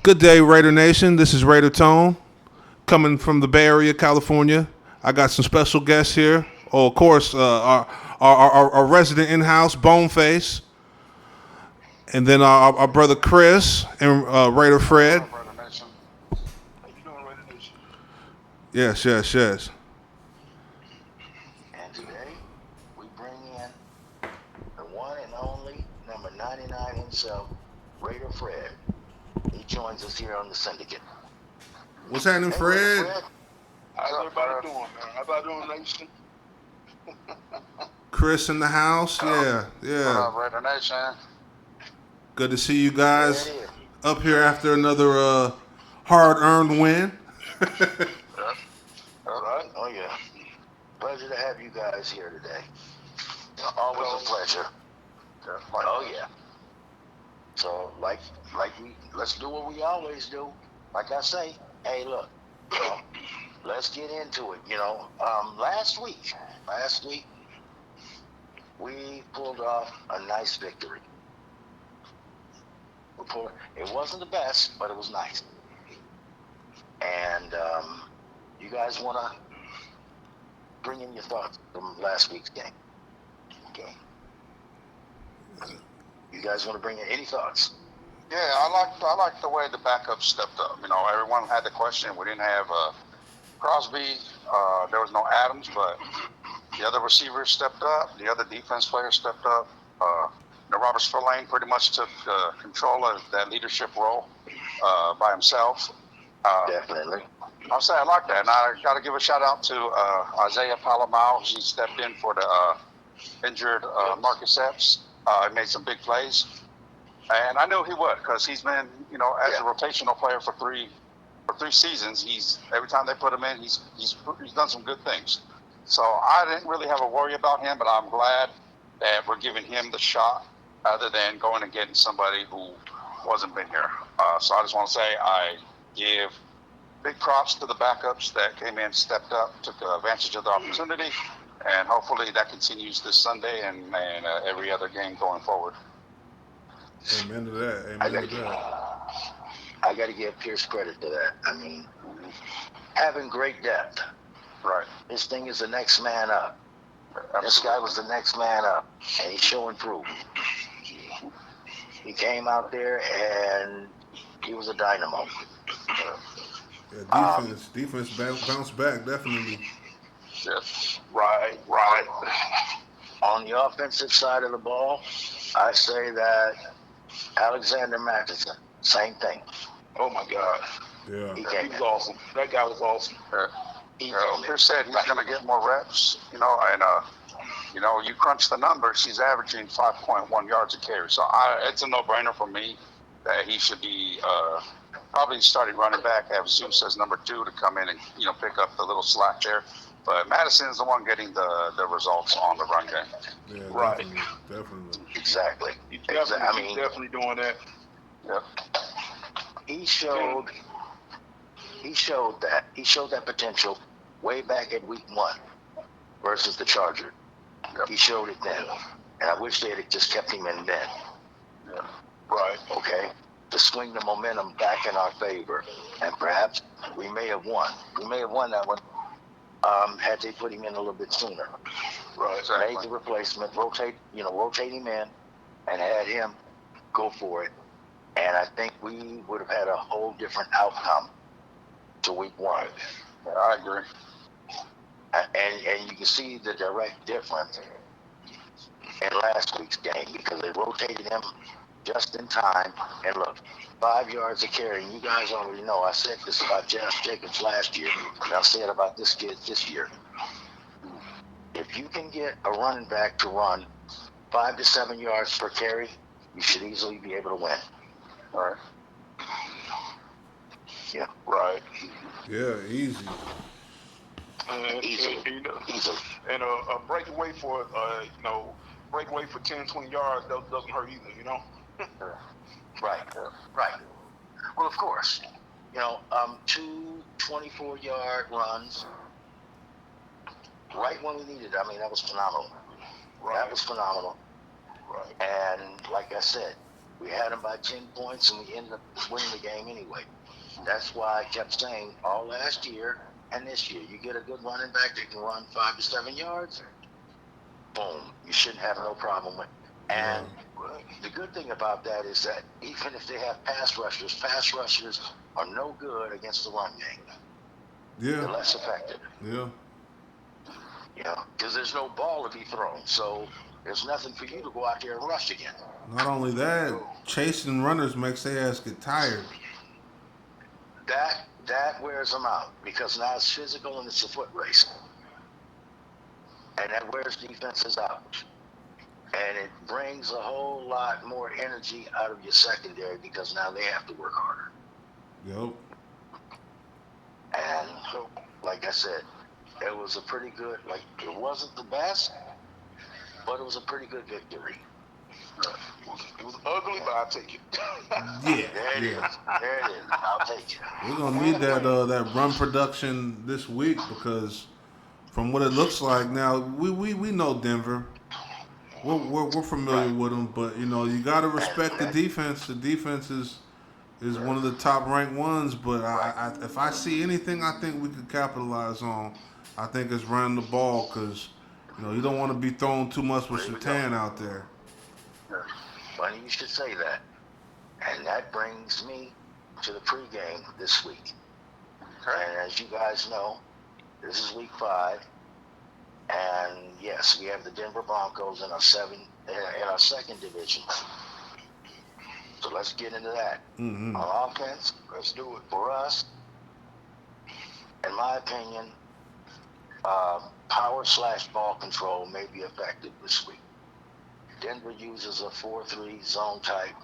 Good day, Raider Nation. This is Raider Tone, coming from the Bay Area, California. I got some special guests here. Oh, of course, our resident in-house, Boneface, and then our brother Chris and Raider What's Fred. up, Brother Nation? How you doing, Raider Nation? Yes, yes, yes. And today we bring in the one and only number 99 himself, Raider Fred. He joins us here on the Syndicate. What's happening, Hey, Raider Fred? Fred. How's What's up, everybody Fred? doing, man? How about doing, Nation? Chris in the house. Yeah, What yeah. up, Raider Nation? Good to see you There guys it is. up here after another hard-earned win. Yep. Right? Oh, yeah. Pleasure to have you guys here today. Always a pleasure. Yep. Oh, yeah. So, let's do what we always do. Like I say, hey, look, let's get into it. Last week, we pulled off a nice victory. It wasn't the best, but it was nice. And you guys want to bring in your thoughts from last week's game? Okay. You guys want to bring in any thoughts? Yeah, I like the way the backup stepped up. You know, everyone had the question. We didn't have Crosby. There was no Adams, but the other receivers stepped up. The other defense players stepped up. Robert Spillane pretty much took control of that leadership role by himself. Definitely. I'll say I like that, and I got to give a shout out to Isaiah Palomar. He stepped in for the injured Marcus Epps. He made some big plays, and I knew he would because he's been, as a rotational player for three seasons. He's every time they put him in, he's done some good things. So I didn't really have a worry about him, but I'm glad that we're giving him the shot other than going and getting somebody who wasn't been here. So I just want to say I give big props to the backups that came in, stepped up, took advantage of the opportunity, and hopefully that continues this Sunday and every other game going forward. Amen to that. I Amen gotta to give, that. I got to give Pierce credit to that. I mean, having great depth. Right. This thing is the next man up. This guy was the next man up, and he's showing proof. He came out there and he was a dynamo. Yeah, defense bounced back definitely. Yes. Right. On the offensive side of the ball, I say that Alexander Matheson, same thing. Oh, my God. Yeah. He He came was in. awesome. That guy was awesome. He came in. Pierce said he's going to get more reps, and you crunch the numbers, he's averaging 5.1 yards a carry. So it's a no-brainer for me that he should be probably starting running back, have Zeus as number 2 to come in and, pick up the little slack there. But Madison is the one getting the results on the run game. Yeah, Right. definitely. Exactly. He's definitely doing that. Yep. He showed that potential way back at week 1 versus the Chargers. Yep. He showed it then, and I wish they had just kept him in then. Yep. Right. Okay, to swing the momentum back in our favor, and perhaps we may have won. We may have won that one had they put him in a little bit sooner. Right. Exactly. Made the replacement, rotate him in, and had him go for it. And I think we would have had a whole different outcome to week 1. Yeah, I agree. And you can see the direct difference in last week's game because they rotated him just in time. And look, 5 yards a carry. And you guys already know I said this about Josh Jacobs last year, and I'll say it about this kid this year. If you can get a running back to run 5 to 7 yards per carry, you should easily be able to win. All right. Yeah, Right. Yeah, easy. easily. Easily. And a breakaway for 10, 20 yards doesn't hurt either, Right. Well, of course. 2 24-yard runs right when we needed it. I mean, that was phenomenal. Right. That was phenomenal. Right. And like I said, We had them by 10 points, and we ended up winning the game anyway. That's why I kept saying all last year and this year, you get a good running back that can run 5 to 7 yards, boom, you shouldn't have no problem with. And the good thing about that is that even if they have pass rushers are no good against the run game. They're Yeah. less effective, Yeah. because there's no ball to be thrown. So there's nothing for you to go out there and rush again. Not only that, chasing runners makes their ass get tired. That wears them out because now it's physical and it's a foot race, and that wears defenses out. And it brings a whole lot more energy out of your secondary because now they have to work harder. Yep. And like I said, it was a pretty good, it wasn't the best, but it was a pretty good victory. It was ugly, but I'll take it. Yeah. There it is. There it is. I'll take it. We're gonna need that run production this week because from what it looks like now, we know Denver. We're familiar with them, but you got to respect the defense. The defense is one of the top ranked ones. But if I see anything, I think we could capitalize on. I think it's running the ball because you don't want to be throwing too much with Sertan out there. Funny you should say that. And that brings me to the pregame this week. And as you guys know, this is week 5. And yes, we have the Denver Broncos in our second division. So let's get into that. Mm-hmm. On offense, let's do it. For us, in my opinion, power/ball control may be effective this week. Denver uses a 4-3 zone type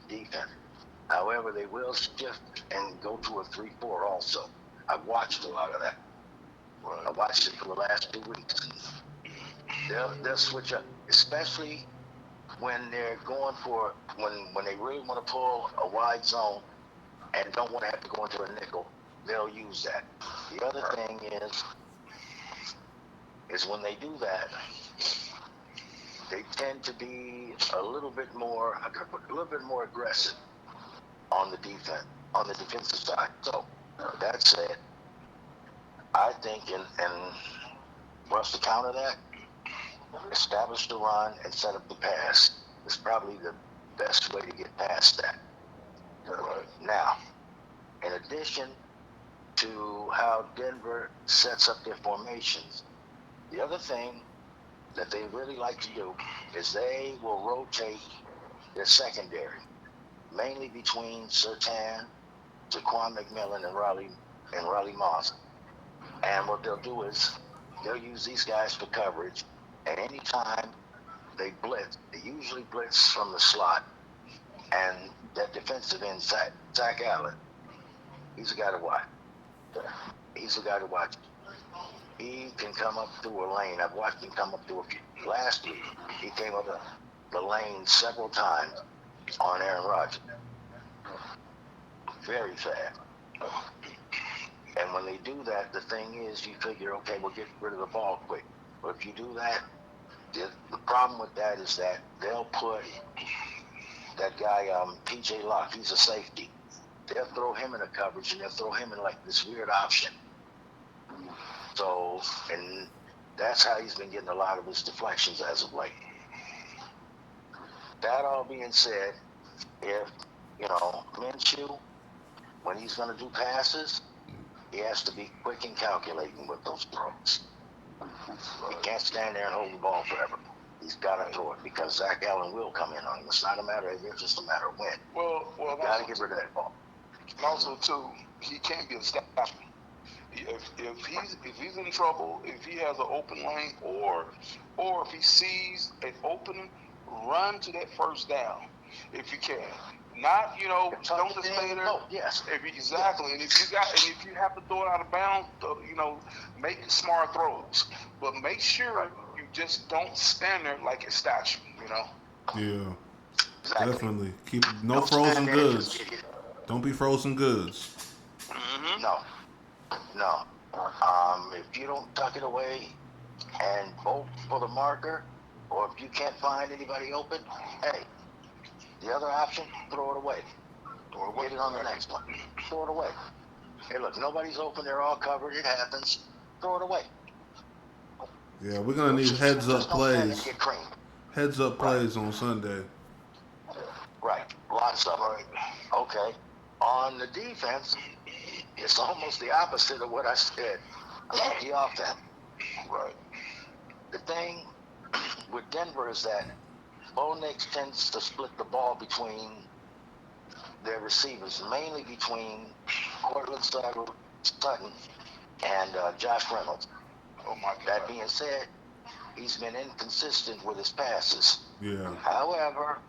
defense. However, they will shift and go to a 3-4 also. I've watched a lot of that. I watched it for the last 2 weeks. They'll switch up, especially when they're going for when they really want to pull a wide zone and don't want to have to go into a nickel. They'll use that. The other thing is when they do that, they tend to be a little bit more aggressive on the defensive side. So that said, I think and for us to counter that, establish the run and set up the pass is probably the best way to get past that. Now, in addition to how Denver sets up their formations, the other thing that they really like to do is they will rotate their secondary, mainly between Sertan, Jaquan McMillan, and Riley Moss. And what they'll do is they'll use these guys for coverage. And anytime they blitz, they usually blitz from the slot. And that defensive end, Zach Allen, he's a guy to watch. He can come up through a lane. I've watched him come up through a few. Last week, he came up the lane several times on Aaron Rodgers. Very fast. And when they do that, the thing is, you figure, okay, we'll get rid of the ball quick. But if you do that, the problem with that is that they'll put that guy, PJ Locke, he's a safety. They'll throw him in a coverage, and they'll throw him in like this weird option. So, and that's how he's been getting a lot of his deflections as of late. That all being said, if, Minshew, when he's going to do passes, he has to be quick and calculating with those throws. He can't stand there and hold the ball forever. He's got to throw it because Zach Allen will come in on him. It's not a matter of if, it's just a matter of when. Well, got to get rid of that ball. And also, too, he can't be a stopper. If he's in trouble, if he has an open lane, or if he sees an opening, run to that first down if you can. Not, don't just stay there. No, yes. Exactly. And if you have to throw it out of bounds, make smart throws. But make sure you just don't stand there like a statue, Yeah. Exactly. Definitely. Keep no frozen goods. Don't be frozen goods. Mm-hmm. No. If you don't tuck it away and vote for the marker, or if you can't find anybody open, hey, The other option, throw it away. Get it on the next one. Throw it away. Hey, look, nobody's open. They're all covered. It happens. Throw it away. Yeah, we're gonna need heads up Just don't stand and plays. get creamed. Heads up plays on Sunday. Right. Lots of them. Okay. On the defense, it's almost the opposite of what I said about the offense. Right. The thing with Denver is that Bo Nix tends to split the ball between their receivers, mainly between Cortland Sutton and Josh Reynolds. Oh my God. That being said, he's been inconsistent with his passes. Yeah. However,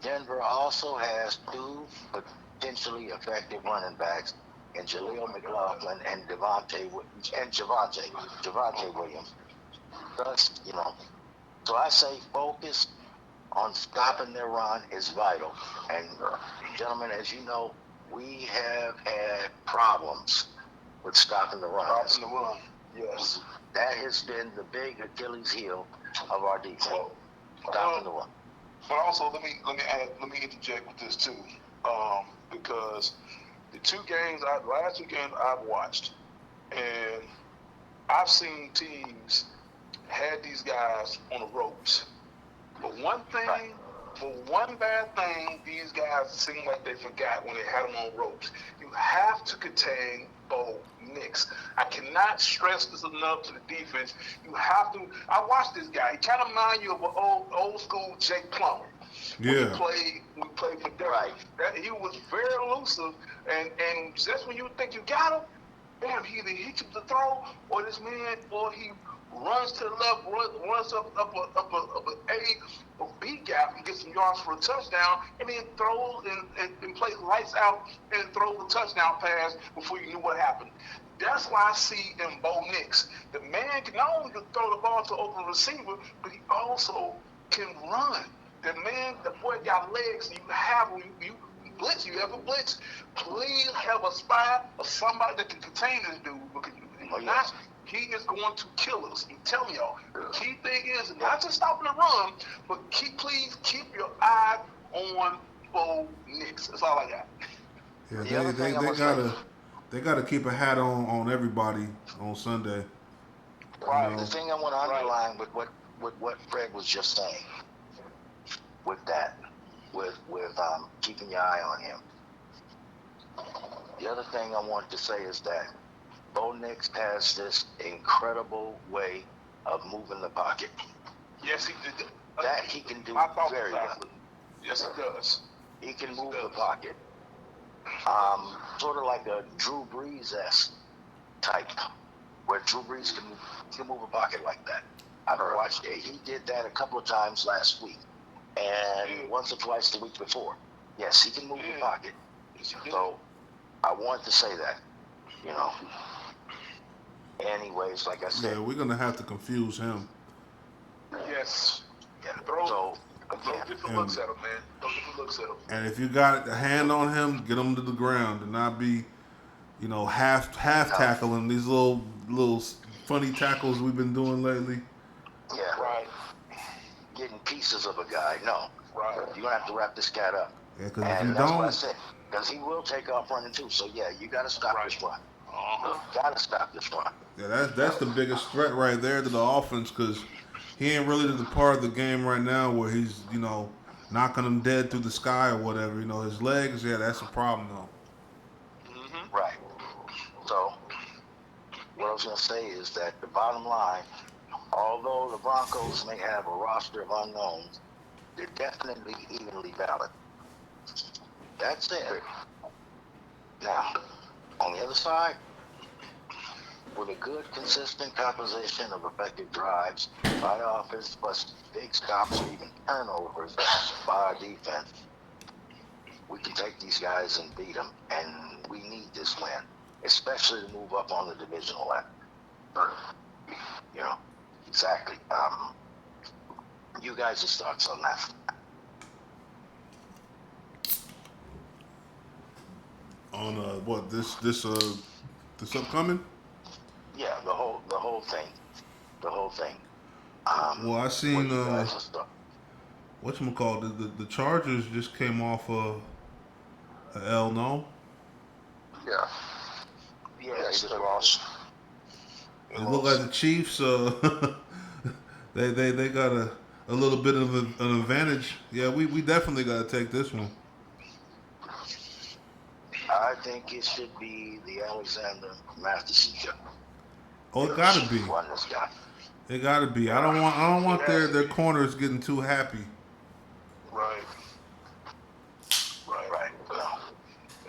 Denver also has two potentially effective running backs in Jaleel McLaughlin and Javonte Williams. Thus, so I say focus on stopping their run is vital. And gentlemen, as you know, we have had problems with stopping the run. Stopping the run. Yes. That has been the big Achilles heel of our defense. Stopping the run. But also, let me interject with this too, because the last two games I've watched, and I've seen teams had these guys on the ropes. But one bad thing, these guys seem like they forgot when they had them on ropes. You have to contain Bo Nix. I cannot stress this enough to the defense. You have to. I watched this guy. He kind of reminds you of an old school Jake Plummer. Yeah. We played for Denver. Right. He was very elusive, and just when you think you got him, bam, he either hits you the throw, or this man, or he runs to the left, runs up a A or B gap and gets some yards for a touchdown, and then throws and plays lights out and throws a touchdown pass before you knew what happened. That's why I see in Bo Nix. The man can not only throw the ball to open receiver, but he also can run. The boy got legs. You blitz. You have a blitz. Please have a spy or somebody that can contain this dude. Because he is going to kill us. I'm telling y'all. The key thing is not just stopping the run, but please keep your eye on Bo Nix. That's all I got. Yeah, they gotta keep a hat on everybody on Sunday. Right. The thing I want to underline with what Fred was just saying, with keeping your eye on him. The other thing I want to say is that Bo Nix has this incredible way of moving the pocket. Yes, he did. That he can do very well. Yes, he does. He can move the pocket. Sort of like a Drew Brees-esque type, where Drew Brees can move a pocket like that. I've watched it. He did that a couple of times last week, and once or twice the week before. Yes, he can move the pocket. So I want to say that, Anyways, like I said. Yeah, we're gonna have to confuse him. Yes. Yeah. Throw different looks at him, man. Throw different looks at him. And if you got a hand on him, get him to the ground and not be, half tackling these little funny tackles we've been doing lately. Yeah. Right. Getting pieces of a guy. No. Right. You're gonna have to wrap this cat up. Yeah, because if you that's what I don't, said. Because he will take off running too. So yeah, you gotta stop this run. Gotta stop this run. yeah, that's the biggest threat right there to the offense, because he ain't really the part of the game right now where he's knocking them dead through the sky or whatever. His legs, yeah, that's a problem though. Mm-hmm. Right. So what I was gonna say is that the bottom line, although the Broncos may have a roster of unknowns, they're definitely evenly balanced. That's it. Now, on the other side, with a good, consistent composition of effective drives by the offense, plus big stops or even turnovers by our defense, we can take these guys and beat them, and we need this win, especially to move up on the divisional ladder. Exactly. You guys' thoughts on that? On what this upcoming? Yeah, the whole thing. Well, I seen whatchamacallit, the Chargers just came off a L, no? Yeah. Yeah, Yeah, they he just just lost. lost. It looked like the Chiefs. They got a little bit of an advantage. Yeah, we definitely got to take this one. I think it should be the Alexander Matheson Oh, it got to Chief be. won this guy. It got to be. I don't want their corners getting too happy. Right. Right. Right. No.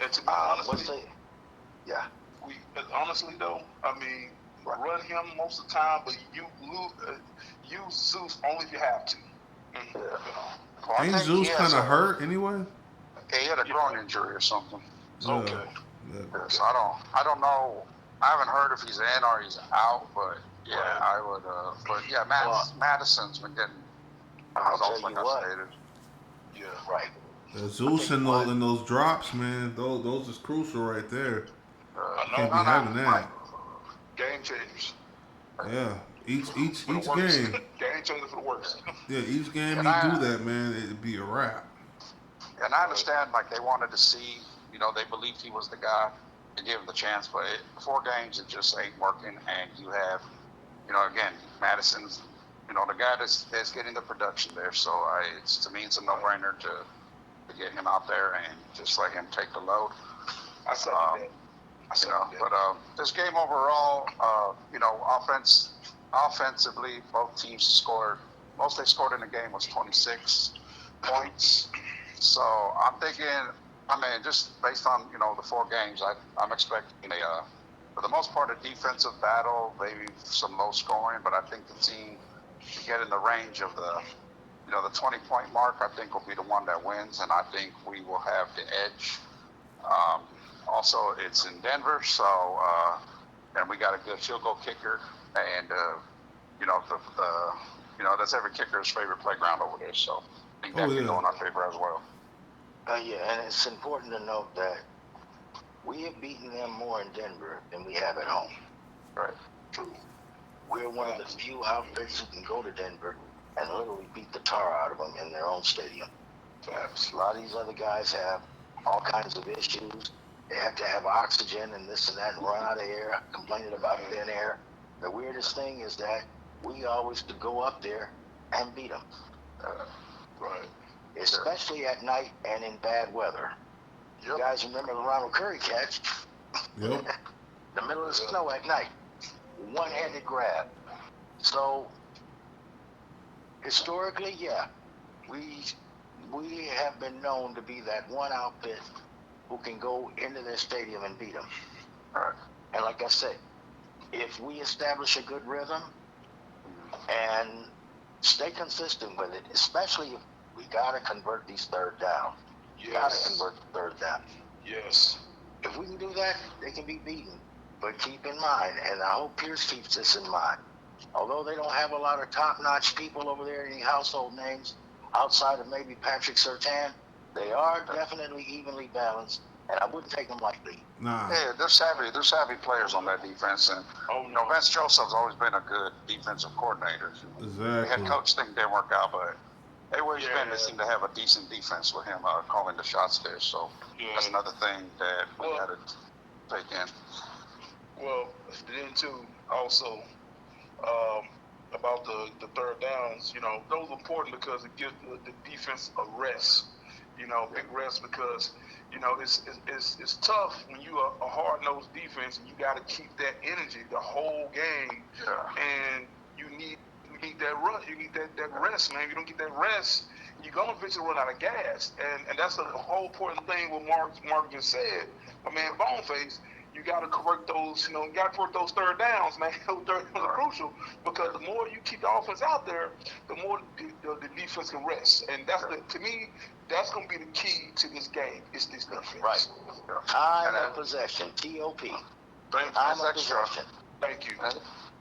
And to be What's honestly, the? Yeah. honestly though, I mean, run him most of the time, but you use Zeus only if you have to. Yeah. Well, I Ain't think he Zeus has kind of hurt anyway? he had a groin injury or something. Okay. Yeah. So I don't know. I haven't heard if he's in or he's out, but yeah, Right. I would. But yeah, Madison's been getting I'll results tell like you I what. stated. Yeah. Right. Zeus in those drops, man. Those is crucial right there. I know. Can't be having that. Game changers. Yeah. Each For the worst. game. Game changer for the worst. Yeah, each game And you do that, man, it'd be a wrap. And I understand, like they wanted to see, they believed he was the guy and give him the chance, but 4 games it just ain't working. And you have, again, Madison's, the guy that's getting the production there. So to me, it's a no-brainer to get him out there and just let him take the load. I said that. But this game overall, offensively, both teams scored. Most they scored in the game was 26 points. So I'm thinking, just based on the 4 games, I'm expecting for the most part, a defensive battle, maybe some low scoring. But I think the team to get in the range of the 20-point mark, I think will be the one that wins, and I think we will have the edge. Also, it's in Denver, so and we got a good field goal kicker, and that's every kicker's favorite playground over there. So I think that can go in our favor as well. Yeah, and it's important to note that we have beaten them more in Denver than we have at home. Right. True. We're one of the few outfits who can go to Denver and literally beat the tar out of them in their own stadium. Perhaps a lot of these other guys have all kinds of issues. They have to have oxygen and this and that and run out of air, complaining about thin air. The weirdest thing is that we always could go up there and beat them. Right. Especially at night and in bad weather. Yep. You guys remember the Ronald Curry catch? Yep. The middle of the snow at night. One-handed grab. So, historically, yeah, we have been known to be that one outfit who can go into their stadium and beat them. And like I said, if we establish a good rhythm and stay consistent with it, especially if we got to convert these third down. Got to convert the third down. Yes. If we can do that, they can be beaten. But keep in mind, and I hope Pierce keeps this in mind, although they don't have a lot of top-notch people over there, any household names outside of maybe Patrick Surtain, they are definitely evenly balanced, and I wouldn't take them lightly. Nah. Yeah, they're savvy players on that defense, and Vince Joseph's always been a good defensive coordinator. Exactly. The head coach thing didn't work out, but everywhere he's been, they seem to have a decent defense with him calling the shots there. So that's another thing that we had to take in. Well, then too, also about the third downs, those are important because it gives the defense a rest, big rest because, it's tough when you are a hard-nosed defense and you got to keep that energy the whole game, and you need that run, you need that rest, man. If you don't get that rest, you're gonna eventually run out of gas, and that's a whole important thing. What Mark just said, my man Boneface. You got to correct those, you got to correct those third downs, man. Those third downs are crucial because the more you keep the offense out there, the more the defense can rest. And to me, that's going to be the key to this game. It's this defense. Right. Time of possession, TOP. Time of possession. Thank you.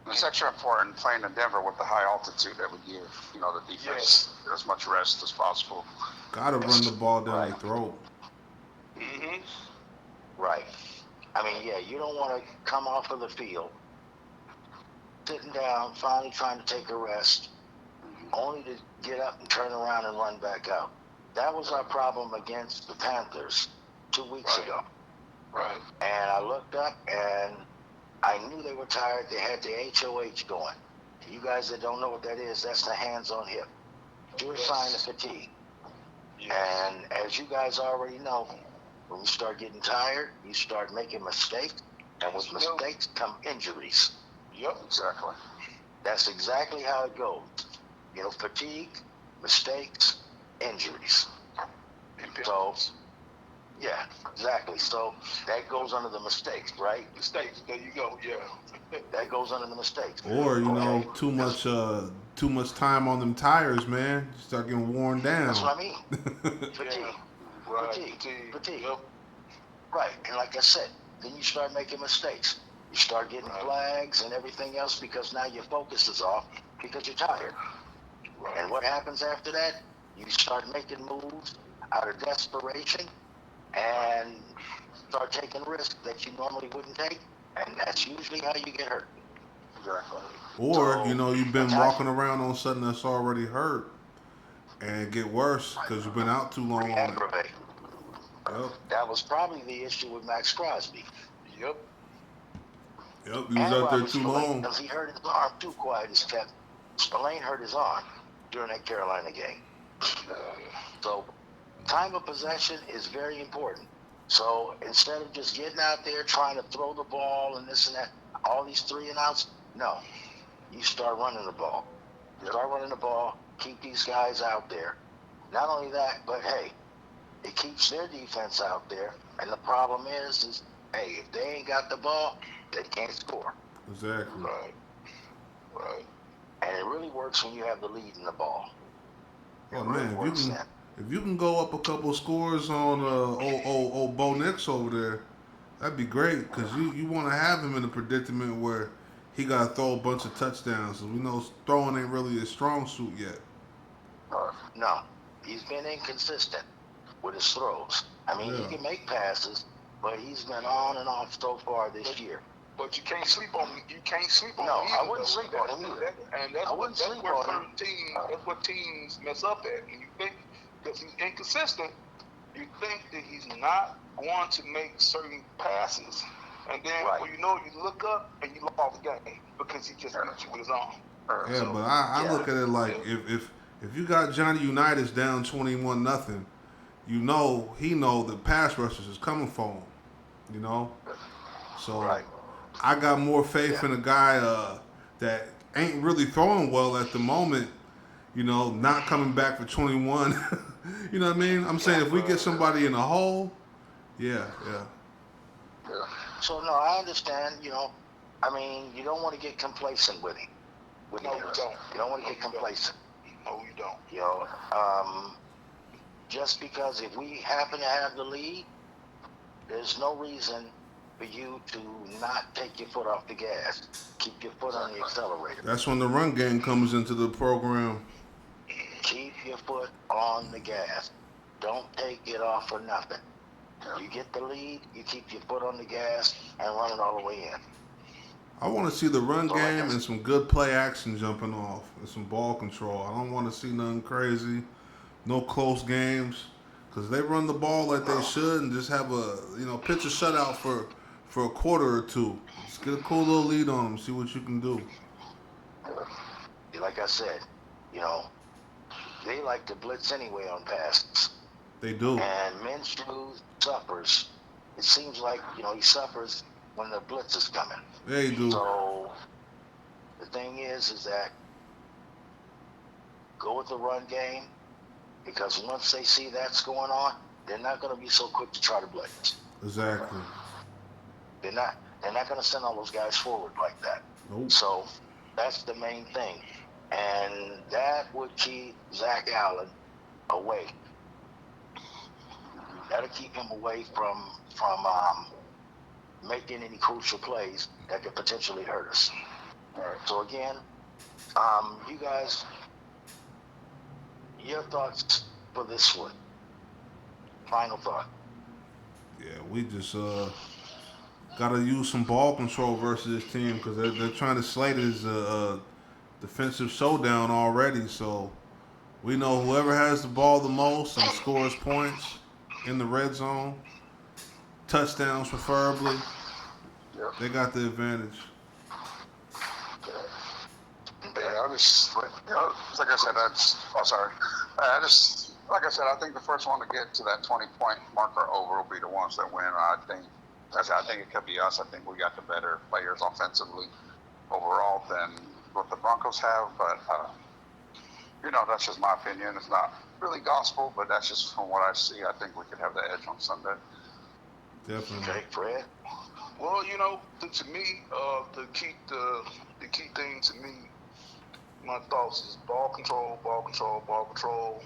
It's extra important playing in Denver with the high altitude that we give, the defense as much rest as possible. Gotta run the ball down their throat. Mm-hmm. Right. I mean, yeah, you don't want to come off of the field, sitting down, finally trying to take a rest, only to get up and turn around and run back out. That was our problem against the Panthers 2 weeks ago. Right. And I looked up and I knew they were tired. They had the HOH going. You guys that don't know what that is, that's the hands on hip. Pure sign of fatigue. And as you guys already know, when you start getting tired, you start making mistakes. And with mistakes come injuries. Yep, exactly. That's exactly how it goes. You know, fatigue, mistakes, injuries. So, yeah, exactly. So that goes under the mistakes, right? Mistakes. There you go. Yeah. That goes under the mistakes. Or you know, Okay. too much time on them tires, man. You start getting worn down. That's what I mean. Fatigue. Yeah. Right. Fatigue. Yep. Right. And like I said, then you start making mistakes. You start getting flags and everything else because now your focus is off because you're tired. Right. And what happens after that? You start making moves out of desperation and start taking risks that you normally wouldn't take. And that's usually how you get hurt. Exactly. Or So, you know, you've been that's walking around on something that's already hurt, and get worse because you've been out too long on it. Re-aggravate. Yep. That was probably the issue with Max Crosby. Yep. Yep. You was out there too long. Because he hurt his arm too quiet as kept. Spillane hurt his arm during that Carolina game. So time of possession is very important. So instead of just getting out there trying to throw the ball and this and that, all these 3 and outs, no. You start running the ball. Start running the ball, keep these guys out there. Not only that, but hey, it keeps their defense out there. And the problem is hey, if they ain't got the ball, they can't score. Exactly. Right. Right. And it really works when you have the lead in the ball. Oh man, if you can go up a couple scores on old Bo Nix over there, that'd be great because you want to have him in a predicament where he got to throw a bunch of touchdowns. So we know throwing ain't really his strong suit yet. No, he's been inconsistent with his throws. I mean, Yeah. he can make passes, but he's been on and off so far this year. But you can't sleep on him. You can't sleep on No, him. I wouldn't sleep on him either. And that's I what wouldn't that's sleep where on certain him. teams that's what teams mess up at. And you think because he's inconsistent, you think that he's not going to make certain passes, and then Right. well, you know, you look up and you lost the game because he just beat you with his arm. Yeah, So, but I yeah. look at it like if you got Johnny Unitas down 21-0, you know he know the pass rushers is coming for him. You know, so Right. I got more faith in a guy that ain't really throwing well at the moment. You know, not coming back for 21. You know what I mean? I'm saying if we get somebody in a hole, yeah. So, no, I understand, I mean, you don't want to get complacent with him. No, you don't. You don't want to get complacent. No, you don't. Just because if we happen to have the lead, there's no reason for you to not take your foot off the gas. Keep your foot on the accelerator. That's when the run game comes into the program. Keep your foot on the gas. Don't take it off for nothing. You get the lead, you keep your foot on the gas and run it all the way in. I want to see the run game and some good play action jumping off and some ball control. I don't want to see nothing crazy, no close games, because they run the ball like they should and just have a pitch a shutout for a quarter or two. Just get a cool little lead on them, see what you can do. Like I said, they like to blitz anyway on passes. They do. And Minshew suffers. It seems like, he suffers when the blitz is coming. They do. So the thing is that go with the run game, because once they see that's going on, they're not going to be so quick to try to blitz. Exactly. They're not going to send all those guys forward like that. Nope. So that's the main thing. And that would keep Zach Allen away. That'll keep him away from making any crucial plays that could potentially hurt us. All right. So again, you guys, your thoughts for this one? Final thought. Yeah, we just got to use some ball control versus this team because they're trying to slate it as defensive showdown already. So we know whoever has the ball the most and scores points in the red zone, touchdowns preferably, Yep. they got the advantage. Yeah, like I said, like I said, I think the first one to get to that 20-point marker over will be the ones that win. I think it could be us. I think we got the better players offensively overall than what the Broncos have. But that's just my opinion. It's not really gospel, but that's just from what I see. I think we could have the edge on Sunday. Definitely. Okay, Fred. Well, to me, the key thing to me, my thoughts is ball control, ball control, ball control.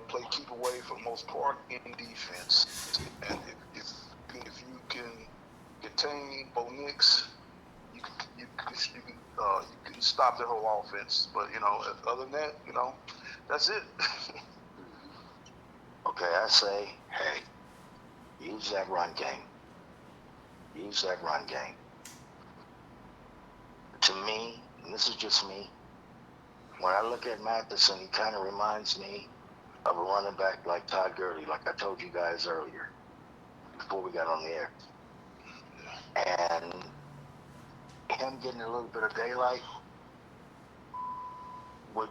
Play keep away for the most part in defense, and if you can contain Bo Nix, you can stop their whole offense. But other than that, that's it. Okay, I say, hey, use that run game. Use that run game. To me, and this is just me, when I look at Matheson, he kind of reminds me of a running back like Todd Gurley, like I told you guys earlier, before we got on the air. And him getting a little bit of daylight would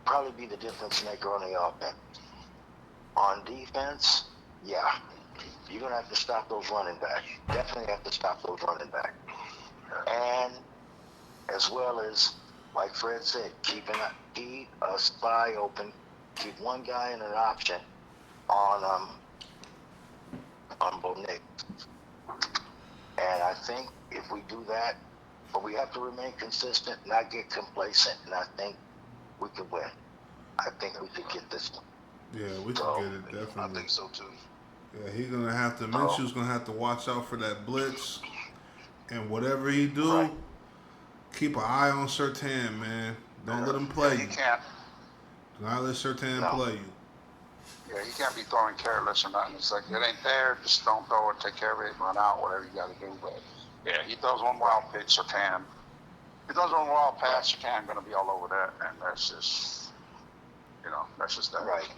probably be the difference maker on the offense. On defense, yeah, you're going to have to stop those running backs. Definitely have to stop those running backs. And as well as, like Fred said, keep a spy open, keep one guy in an option on Bo Nix. And I think if we do that, but we have to remain consistent, not get complacent, and I think we could win. I think we could get this one. Yeah, we can get it, definitely. I think so too. Yeah, he's gonna have to. Minshew's gonna have to watch out for that blitz, and whatever he do, Right. keep an eye on Surtain, man. Don't let him play He you. can't. Do not let Surtain No. play you. Yeah, he can't be throwing careless or nothing. It's like, it ain't there, just don't throw it, take care of it, run out, whatever you got to do. But yeah, he throws one wild pitch, Surtain. He throws one wild pass, Surtain going to be all over that, and that's just that. Right.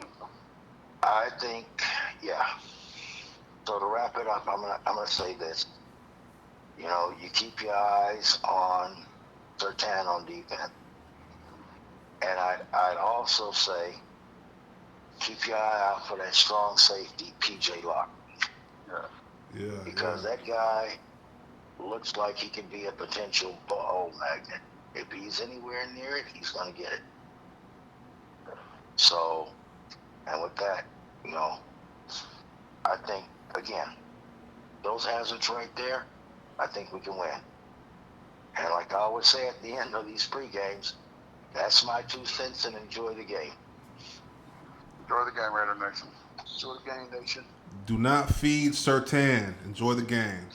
I think, yeah. So to wrap it up, I'm gonna say this. You keep your eyes on Surtain on defense, and I'd also say keep your eye out for that strong safety, PJ Locke, Yeah. because that guy looks like he could be a potential ball magnet. If he's anywhere near it, he's gonna get it. So, and with that, I think, again, those hazards right there, I think we can win. And like I always say at the end of these pre-games, that's my 2 cents, and enjoy the game. Enjoy the game, Raider Nation. Enjoy the game, nation. Do not feed Surtain. Enjoy the game.